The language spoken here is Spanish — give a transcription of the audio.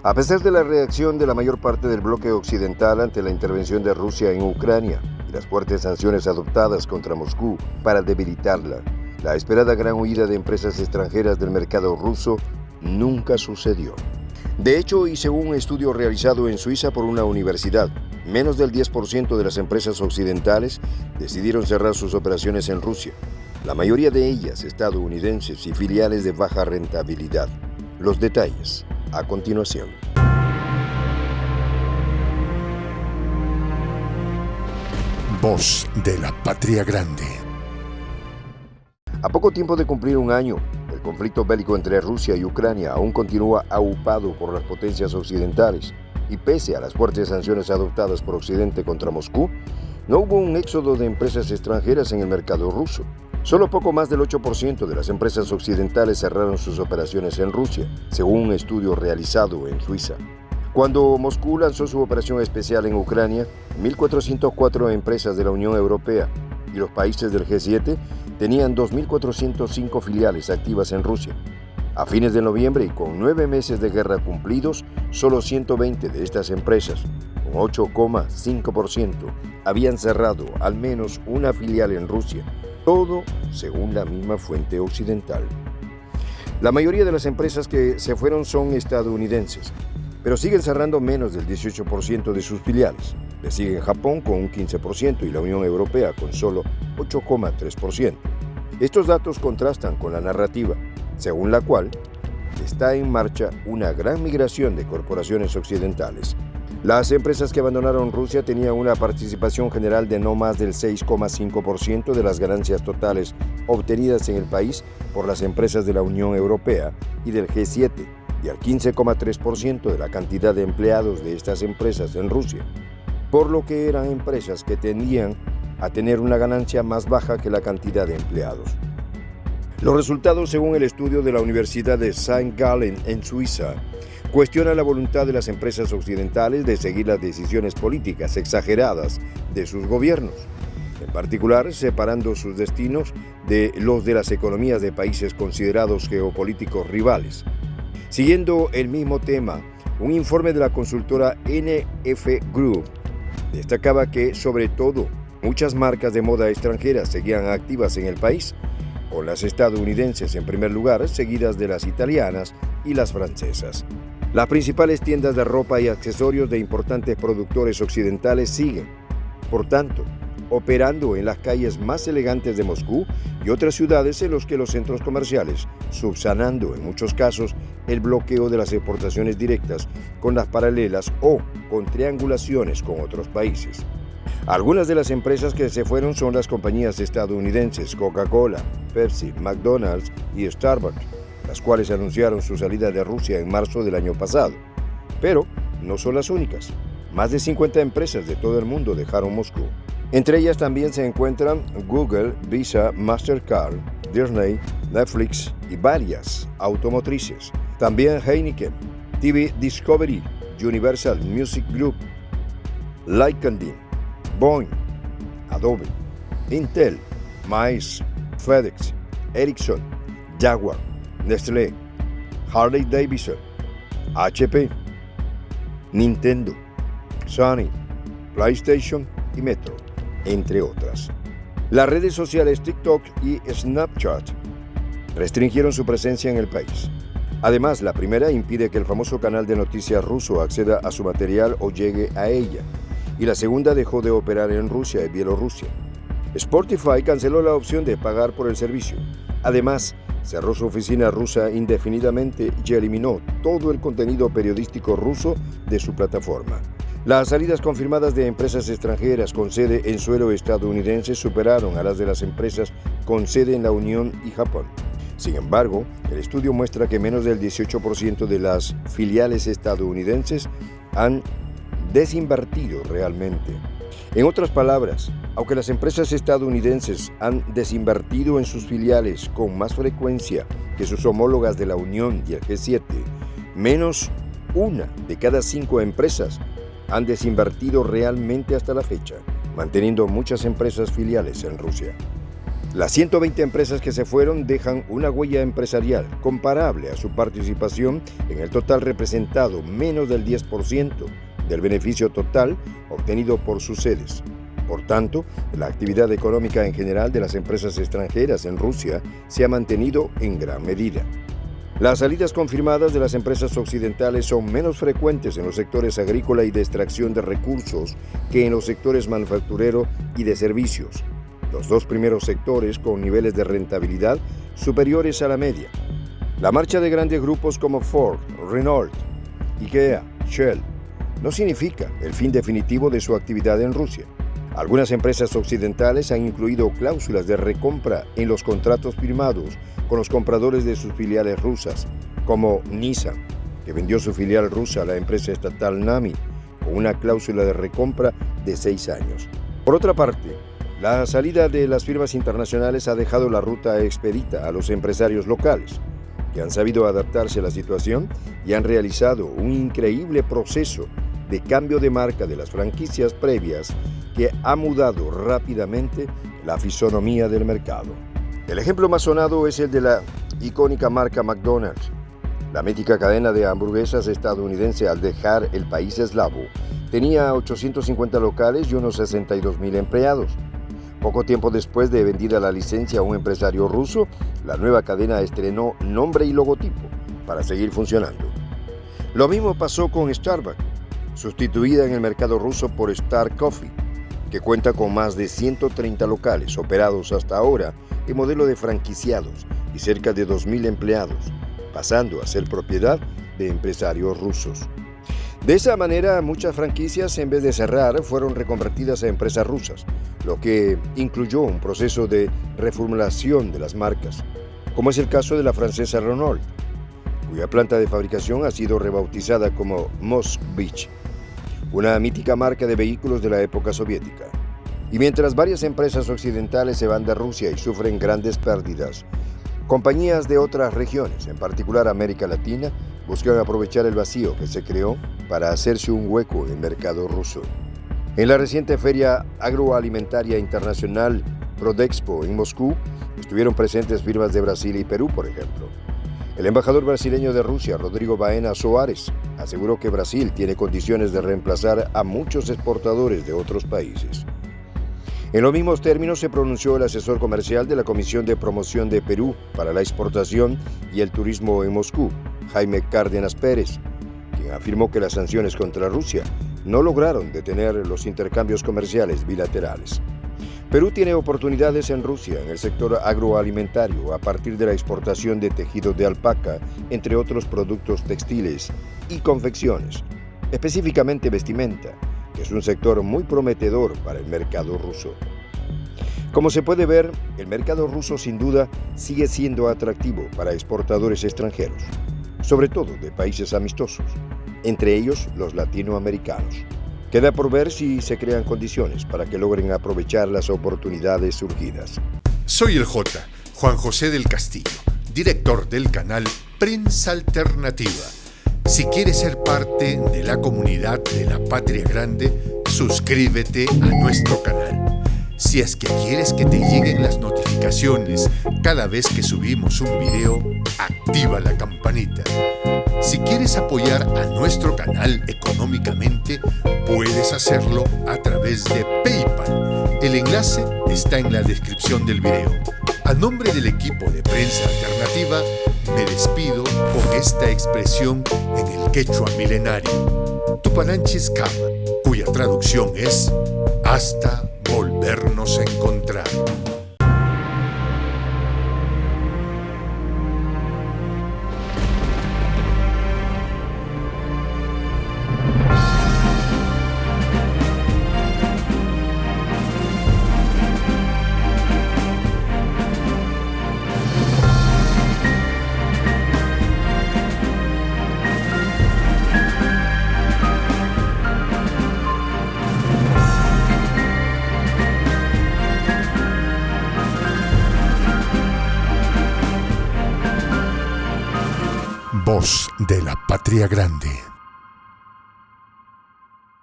A pesar de la reacción de la mayor parte del bloque occidental ante la intervención de Rusia en Ucrania y las fuertes sanciones adoptadas contra Moscú para debilitarla, la esperada gran huida de empresas extranjeras del mercado ruso nunca sucedió. De hecho, y según un estudio realizado en Suiza por una universidad, menos del 10% de las empresas occidentales decidieron cerrar sus operaciones en Rusia, la mayoría de ellas estadounidenses y filiales de baja rentabilidad. Los detalles a continuación. Voz de la Patria Grande. A poco tiempo de cumplir un año, el conflicto bélico entre Rusia y Ucrania aún continúa aupado por las potencias occidentales y pese a las fuertes sanciones adoptadas por Occidente contra Moscú, no hubo un éxodo de empresas extranjeras en el mercado ruso. Solo poco más del 8% de las empresas occidentales cerraron sus operaciones en Rusia, según un estudio realizado en Suiza. Cuando Moscú lanzó su operación especial en Ucrania, 1.404 empresas de la Unión Europea y los países del G7 tenían 2.405 filiales activas en Rusia. A fines de noviembre y con 9 meses de guerra cumplidos, solo 120 de estas empresas, con 8,5%, habían cerrado al menos una filial en Rusia, todo según la misma fuente occidental. La mayoría de las empresas que se fueron son estadounidenses, pero siguen cerrando menos del 18% de sus filiales. Le siguen Japón con un 15% y la Unión Europea con solo 8,3%. Estos datos contrastan con la narrativa, según la cual está en marcha una gran migración de corporaciones occidentales. Las empresas que abandonaron Rusia tenían una participación general de no más del 6,5% de las ganancias totales obtenidas en el país por las empresas de la Unión Europea y del G7, y al 15,3% de la cantidad de empleados de estas empresas en Rusia, por lo que eran empresas que tendían a tener una ganancia más baja que la cantidad de empleados. Los resultados, según el estudio de la Universidad de St. Gallen en Suiza, cuestiona la voluntad de las empresas occidentales de seguir las decisiones políticas exageradas de sus gobiernos, en particular separando sus destinos de los de las economías de países considerados geopolíticos rivales. Siguiendo el mismo tema, un informe de la consultora NF Group destacaba que, sobre todo, muchas marcas de moda extranjeras seguían activas en el país, con las estadounidenses en primer lugar, seguidas de las italianas y las francesas. Las principales tiendas de ropa y accesorios de importantes productores occidentales siguen, por tanto, operando en las calles más elegantes de Moscú y otras ciudades en las que los centros comerciales, subsanando en muchos casos el bloqueo de las exportaciones directas con las paralelas o con triangulaciones con otros países. Algunas de las empresas que se fueron son las compañías estadounidenses Coca-Cola, Pepsi, McDonald's y Starbucks, las cuales anunciaron su salida de Rusia en marzo del año pasado. Pero no son las únicas. Más de 50 empresas de todo el mundo dejaron Moscú. Entre ellas también se encuentran Google, Visa, Mastercard, Disney, Netflix y varias automotrices. También Heineken, TV Discovery, Universal Music Group, Lycandin, Boeing, Adobe, Intel, Maersk, FedEx, Ericsson, Jaguar, Nestlé, Harley Davidson, HP, Nintendo, Sony, PlayStation y Metro, entre otras. Las redes sociales TikTok y Snapchat restringieron su presencia en el país. Además, la primera impide que el famoso canal de noticias ruso acceda a su material o llegue a ella, y la segunda dejó de operar en Rusia y Bielorrusia. Spotify canceló la opción de pagar por el servicio. Además, cerró su oficina rusa indefinidamente y eliminó todo el contenido periodístico ruso de su plataforma. Las salidas confirmadas de empresas extranjeras con sede en suelo estadounidense superaron a las de las empresas con sede en la Unión y Japón. Sin embargo, el estudio muestra que menos del 18% de las filiales estadounidenses han desinvertido realmente. En otras palabras, aunque las empresas estadounidenses han desinvertido en sus filiales con más frecuencia que sus homólogas de la Unión y el G7, menos una de cada 5 empresas han desinvertido realmente hasta la fecha, manteniendo muchas empresas filiales en Rusia. Las 120 empresas que se fueron dejan una huella empresarial comparable a su participación en el total, representado menos del 10% del beneficio total obtenido por sus sedes. Por tanto, la actividad económica en general de las empresas extranjeras en Rusia se ha mantenido en gran medida. Las salidas confirmadas de las empresas occidentales son menos frecuentes en los sectores agrícola y de extracción de recursos que en los sectores manufacturero y de servicios. Los dos primeros sectores con niveles de rentabilidad superiores a la media. La marcha de grandes grupos como Ford, Renault, IKEA, Shell no significa el fin definitivo de su actividad en Rusia. Algunas empresas occidentales han incluido cláusulas de recompra en los contratos firmados con los compradores de sus filiales rusas, como Nissan, que vendió su filial rusa a la empresa estatal NAMI con una cláusula de recompra de 6 años. Por otra parte, la salida de las firmas internacionales ha dejado la ruta expedita a los empresarios locales, que han sabido adaptarse a la situación y han realizado un increíble proceso de cambio de marca de las franquicias previas que ha mudado rápidamente la fisonomía del mercado. El ejemplo más sonado es el de la icónica marca McDonald's. La mítica cadena de hamburguesas estadounidense, al dejar el país eslavo, tenía 850 locales y unos 62,000 empleados. Poco tiempo después de vendida la licencia a un empresario ruso, la nueva cadena estrenó nombre y logotipo para seguir funcionando. Lo mismo pasó con Starbucks, sustituida en el mercado ruso por Star Coffee, que cuenta con más de 130 locales operados hasta ahora en modelo de franquiciados y cerca de 2,000 empleados, pasando a ser propiedad de empresarios rusos. De esa manera, muchas franquicias, en vez de cerrar, fueron reconvertidas a empresas rusas, lo que incluyó un proceso de reformulación de las marcas, como es el caso de la francesa Renault, cuya planta de fabricación ha sido rebautizada como Moskvich, una mítica marca de vehículos de la época soviética. Y mientras varias empresas occidentales se van de Rusia y sufren grandes pérdidas, compañías de otras regiones, en particular América Latina, buscan aprovechar el vacío que se creó para hacerse un hueco en el mercado ruso. En la reciente Feria Agroalimentaria Internacional Prodexpo en Moscú, estuvieron presentes firmas de Brasil y Perú, por ejemplo. El embajador brasileño de Rusia, Rodrigo Baena Soares, aseguró que Brasil tiene condiciones de reemplazar a muchos exportadores de otros países. En los mismos términos se pronunció el asesor comercial de la Comisión de Promoción de Perú para la Exportación y el Turismo en Moscú, Jaime Cárdenas Pérez, quien afirmó que las sanciones contra Rusia no lograron detener los intercambios comerciales bilaterales. Perú tiene oportunidades en Rusia en el sector agroalimentario a partir de la exportación de tejidos de alpaca, entre otros productos textiles y confecciones, específicamente vestimenta, que es un sector muy prometedor para el mercado ruso. Como se puede ver, el mercado ruso sin duda sigue siendo atractivo para exportadores extranjeros, sobre todo de países amistosos, entre ellos los latinoamericanos. Queda por ver si se crean condiciones para que logren aprovechar las oportunidades surgidas. Soy el J, Juan José del Castillo, director del canal Prensa Alternativa. Si quieres ser parte de la comunidad de la Patria Grande, suscríbete a nuestro canal. Si es que quieres que te lleguen las notificaciones cada vez que subimos un video, activa la campanita. Si quieres apoyar a nuestro canal económicamente, puedes hacerlo a través de PayPal. El enlace está en la descripción del video. A nombre del equipo de Prensa Alternativa, me despido con esta expresión en el quechua milenario, Tupananchis Kama, cuya traducción es hasta volvernos a encontrar. Voz de la Patria Grande.